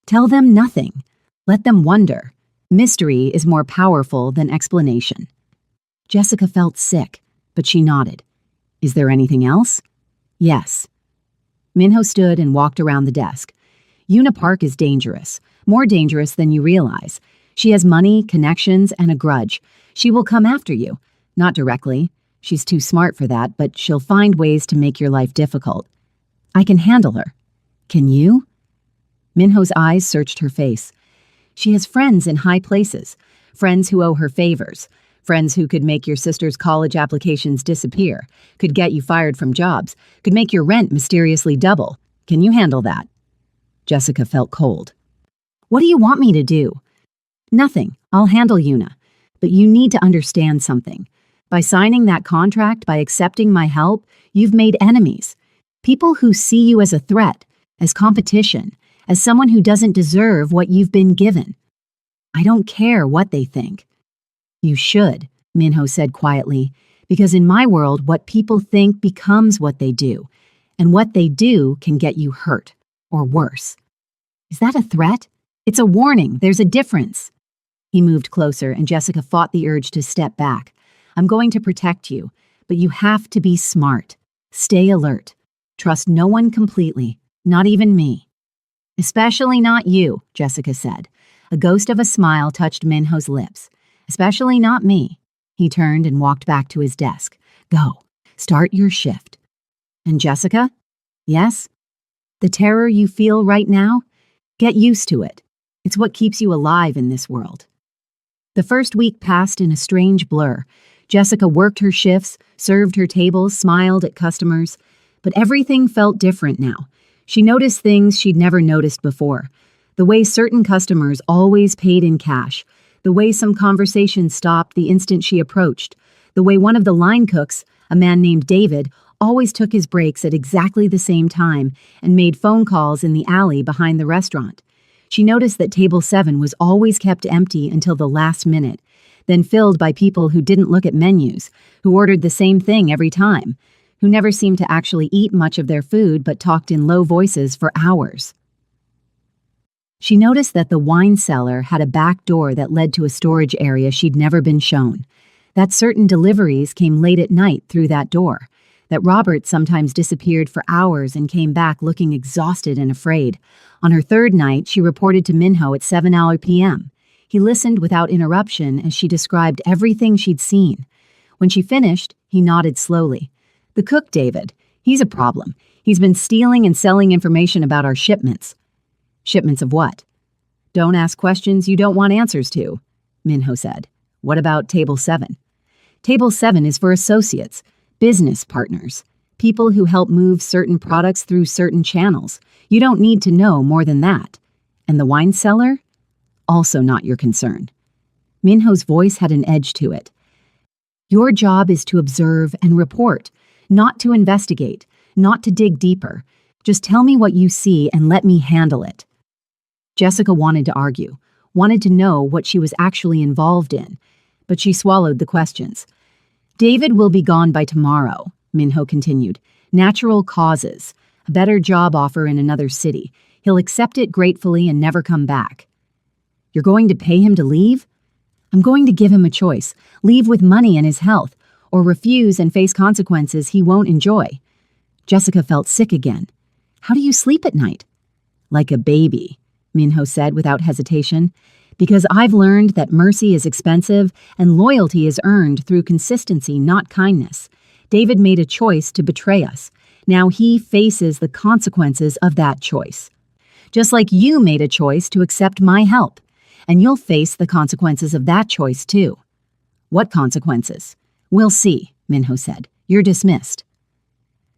Tell them nothing. Let them wonder. Mystery is more powerful than explanation. Jessica felt sick, but she nodded. "Is there anything else?" "Yes." Minho stood and walked around the desk. "Una Park is dangerous, more dangerous than you realize. She has money, connections, and a grudge. She will come after you. Not directly. She's too smart for that, but she'll find ways to make your life difficult. I can handle her. Can you?" Minho's eyes searched her face. "She has friends in high places, friends who owe her favors, Friends who could make your sister's college applications disappear, could get you fired from jobs, could make your rent mysteriously double. Can you handle that? Jessica felt cold. What do you want me to do? Nothing. I'll handle Yuna. But you need to understand something. By signing that contract, by accepting my help, you've made enemies. People who see you as a threat, as competition, as someone who doesn't deserve what you've been given. I don't care what they think. You should, Minho said quietly, because in my world, what people think becomes what they do, and what they do can get you hurt, or worse. Is that a threat? It's a warning. There's a difference. He moved closer, and Jessica fought the urge to step back. I'm going to protect you, but you have to be smart. Stay alert. Trust no one completely, not even me. Especially not you, Jessica said. A ghost of a smile touched Minho's lips. Especially not me. He turned and walked back to his desk. Go. Start your shift. And Jessica? Yes? The terror you feel right now? Get used to it. It's what keeps you alive in this world. The first week passed in a strange blur. Jessica worked her shifts, served her tables, smiled at customers. But everything felt different now. She noticed things she'd never noticed before. The way certain customers always paid in cash. The way some conversations stopped the instant she approached. The way one of the line cooks, a man named David, always took his breaks at exactly the same time and made phone calls in the alley behind the restaurant. She noticed that table 7 was always kept empty until the last minute, then filled by people who didn't look at menus, who ordered the same thing every time, who never seemed to actually eat much of their food but talked in low voices for hours. She noticed that the wine cellar had a back door that led to a storage area she'd never been shown, that certain deliveries came late at night through that door, that Robert sometimes disappeared for hours and came back looking exhausted and afraid. On her third night, she reported to Minho at 7 p.m. He listened without interruption as she described everything she'd seen. When she finished, he nodded slowly. The cook, David, he's a problem. He's been stealing and selling information about our shipments. Shipments of what? Don't ask questions you don't want answers to, Minho said. What about Table 7? Table 7 is for associates, business partners, people who help move certain products through certain channels. You don't need to know more than that. And the wine cellar? Also not your concern. Minho's voice had an edge to it. Your job is to observe and report, not to investigate, not to dig deeper. Just tell me what you see and let me handle it. Jessica wanted to argue, wanted to know what she was actually involved in, but she swallowed the questions. David will be gone by tomorrow, Minho continued. Natural causes, a better job offer in another city. He'll accept it gratefully and never come back. You're going to pay him to leave? I'm going to give him a choice, leave with money and his health, or refuse and face consequences he won't enjoy. Jessica felt sick again. How do you sleep at night? Like a baby, Minho said without hesitation. Because I've learned that mercy is expensive and loyalty is earned through consistency, not kindness. David made a choice to betray us. Now he faces the consequences of that choice. Just like you made a choice to accept my help. And you'll face the consequences of that choice too. What consequences? We'll see, Minho said. You're dismissed.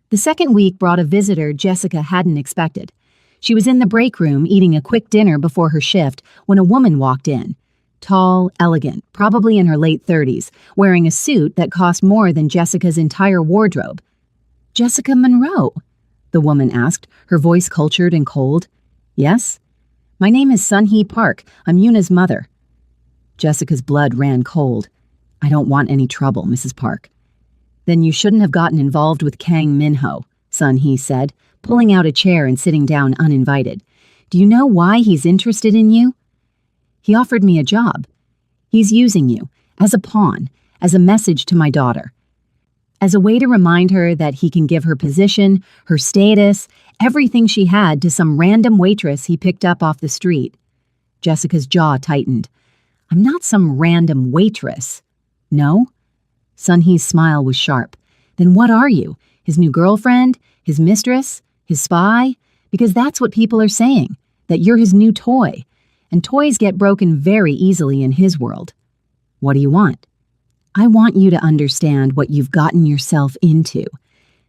The second week brought a visitor Jessica hadn't expected. She was in the break room eating a quick dinner before her shift when a woman walked in. Tall, elegant, probably in her late 30s, wearing a suit that cost more than Jessica's entire wardrobe. Jessica Monroe? The woman asked, her voice cultured and cold. Yes? My name is Sun-Hee Park. I'm Yuna's mother. Jessica's blood ran cold. I don't want any trouble, Mrs. Park. Then you shouldn't have gotten involved with Kang Minho, Sun-Hee said, pulling out a chair and sitting down uninvited. Do you know why he's interested in you? He offered me a job. He's using you, as a pawn, as a message to my daughter. As a way to remind her that he can give her position, her status, everything she had to some random waitress he picked up off the street. Jessica's jaw tightened. I'm not some random waitress. No? Sun-Hee's smile was sharp. Then what are you? His new girlfriend? His mistress? His spy? Because that's what people are saying, that you're his new toy. And toys get broken very easily in his world. What do you want? I want you to understand what you've gotten yourself into.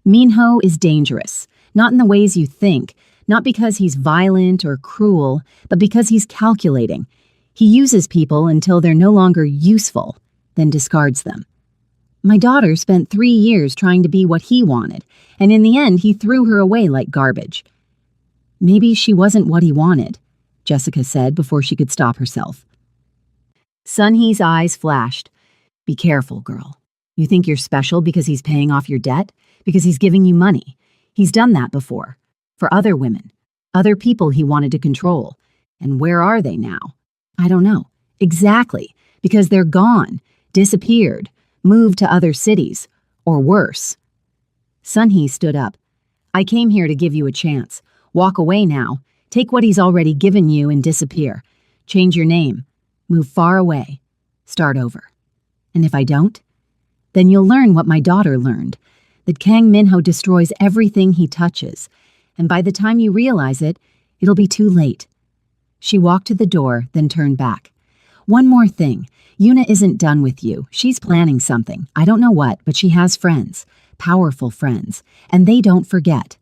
Minho is dangerous, not in the ways you think, not because he's violent or cruel, but because he's calculating. He uses people until they're no longer useful, then discards them. My daughter spent 3 years trying to be what he wanted, and in the end he threw her away like garbage. Maybe she wasn't what he wanted, Jessica said before she could stop herself. Sunhee's eyes flashed. Be careful, girl. You think you're special because he's paying off your debt? Because he's giving you money. He's done that before. For other women. Other people he wanted to control. And where are they now? I don't know. Exactly. Because they're gone. Disappeared. Moved to other cities. Or worse. Sunhee stood up. I came here to give you a chance. Walk away now. Take what he's already given you and disappear. Change your name. Move far away. Start over. And if I don't? Then you'll learn what my daughter learned, that Kang Minho destroys everything he touches, and by the time you realize it, it'll be too late. She walked to the door, then turned back. One more thing. Yuna isn't done with you. She's planning something. I don't know what, but she has friends. Powerful friends. And they don't forget.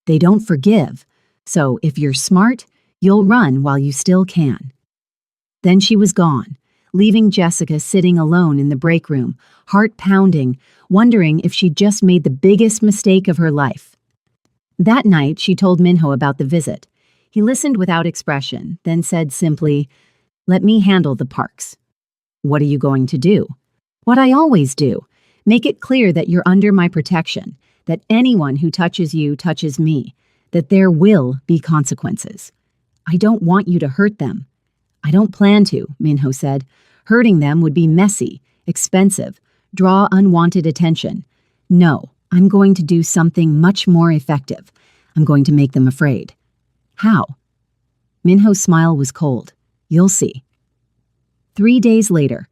They don't forgive. So if you're smart, you'll run while you still can. Then she was gone, leaving Jessica sitting alone in the break room, heart pounding, wondering if she'd just made the biggest mistake of her life. That night, she told Minho about the visit. He listened without expression, then said simply, "Let me handle the parks." "What are you going to do?" "What I always do. Make it clear that you're under my protection, that anyone who touches you touches me, that there will be consequences. I don't want you to hurt them." "I don't plan to," Minho said. "Hurting them would be messy, expensive, draw unwanted attention. No, I'm going to do something much more effective. I'm going to make them afraid." "How?" Minho's smile was cold. "You'll see." 3 days later,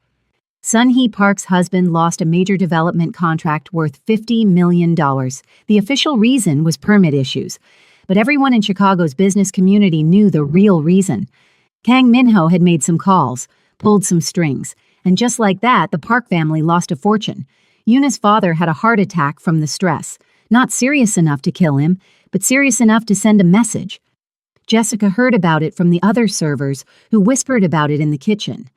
Sunhee Park's husband lost a major development contract worth $50 million. The official reason was permit issues, but everyone in Chicago's business community knew the real reason. Kang Minho had made some calls, pulled some strings, and just like that, the Park family lost a fortune. Yuna's father had a heart attack from the stress, not serious enough to kill him, but serious enough to send a message. Jessica heard about it from the other servers who whispered about it in the kitchen,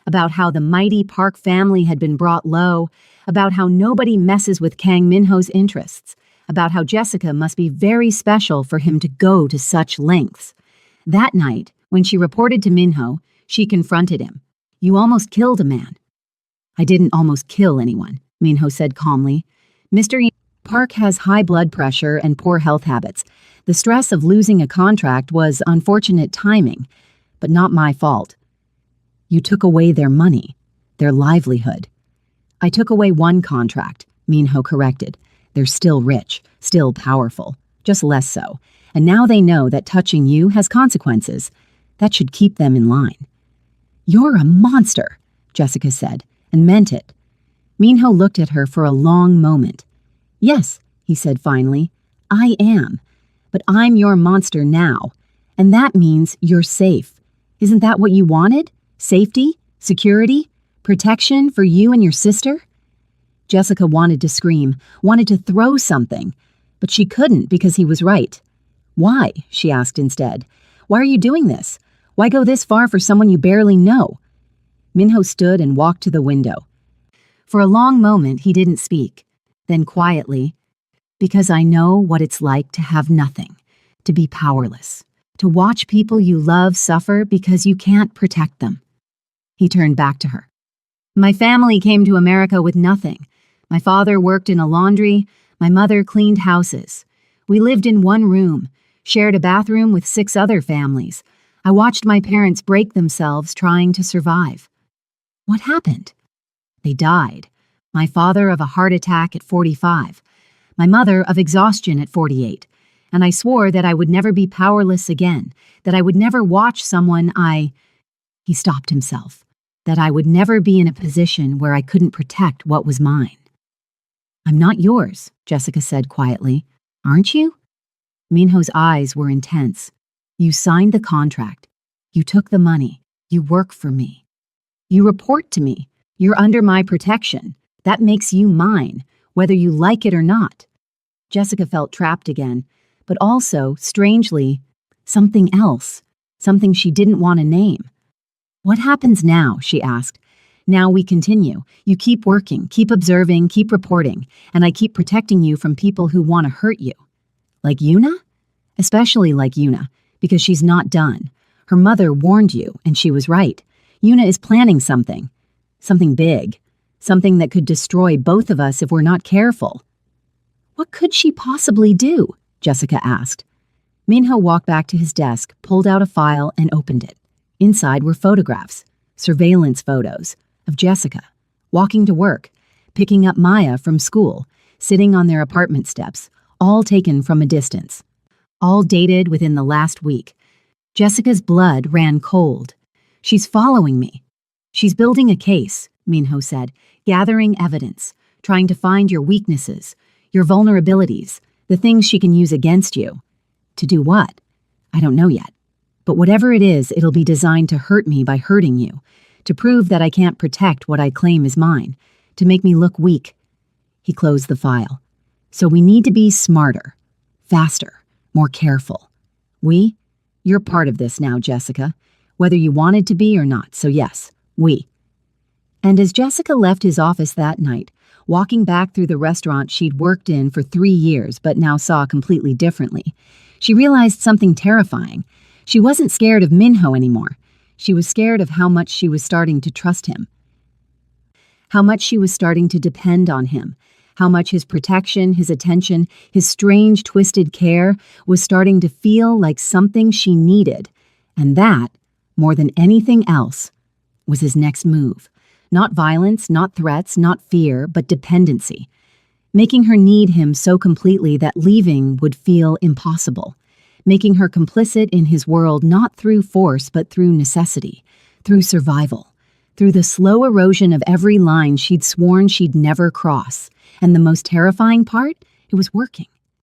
about how the mighty Park family had been brought low, about how nobody messes with Kang Minho's interests, about how Jessica must be very special for him to go to such lengths. That night, when she reported to Minho, she confronted him. "You almost killed a man." "I didn't almost kill anyone," Minho said calmly. "Mr. Park has high blood pressure and poor health habits. The stress of losing a contract was unfortunate timing, but not my fault." "You took away their money, their livelihood." "I took away one contract," Minho corrected. "They're still rich, still powerful, just less so. And now they know that touching you has consequences. That should keep them in line." "You're a monster," Jessica said, and meant it. Minho looked at her for a long moment. "Yes," he said finally, "I am. But I'm your monster now. And that means you're safe. Isn't that what you wanted? Safety? Security? Protection for you and your sister?" Jessica wanted to scream, wanted to throw something, but she couldn't because he was right. "Why?" she asked instead. "Why are you doing this? Why go this far for someone you barely know?" Minho stood and walked to the window. For a long moment, he didn't speak. Then quietly, "Because I know what it's like to have nothing, to be powerless, to watch people you love suffer because you can't protect them." He turned back to her. "My family came to America with nothing. My father worked in a laundry. My mother cleaned houses. We lived in one room, shared a bathroom with 6 other families. I watched my parents break themselves trying to survive." "What happened?" "They died. My father of a heart attack at 45. My mother of exhaustion at 48. And I swore that I would never be powerless again, that I would never watch someone He stopped himself. That I would never be in a position where I couldn't protect what was mine." "I'm not yours," Jessica said quietly. "Aren't you?" Minho's eyes were intense. "You signed the contract. You took the money. You work for me. You report to me. You're under my protection. That makes you mine, whether you like it or not. Jessica felt trapped again, but also, strangely, something else, something she didn't want to name. What happens now? She asked. Now we continue. You keep working, keep observing, keep reporting, and I keep protecting you from people who want to hurt you. Like Yuna? Especially like Yuna, because she's not done. Her mother warned you, and she was right. Yuna is planning something. Something big. Something that could destroy both of us if we're not careful. What could she possibly do? Jessica asked. Minho walked back to his desk, pulled out a file, and opened it. Inside were photographs, surveillance photos, of Jessica, walking to work, picking up Maya from school, sitting on their apartment steps, all taken from a distance. All dated within the last week. Jessica's blood ran cold. She's following me. She's building a case, Minho said, gathering evidence, trying to find your weaknesses, your vulnerabilities, the things she can use against you. To do what? I don't know yet. But whatever it is, it'll be designed to hurt me by hurting you, to prove that I can't protect what I claim is mine, to make me look weak. He closed the file. So we need to be smarter, faster, more careful. You're part of this now, Jessica, whether you wanted to be or not, so yes, we. And as Jessica left his office that night, walking back through the restaurant she'd worked in for 3 years but now saw completely differently, she realized something terrifying. She wasn't scared of Minho anymore. She was scared of how much she was starting to trust him. How much she was starting to depend on him. How much his protection, his attention, his strange, twisted care was starting to feel like something she needed. And that, more than anything else, was his next move. Not violence, not threats, not fear, but dependency. Making her need him so completely that leaving would feel impossible. Making her complicit in his world not through force but through necessity, through survival, through the slow erosion of every line she'd sworn she'd never cross. And the most terrifying part, it was working.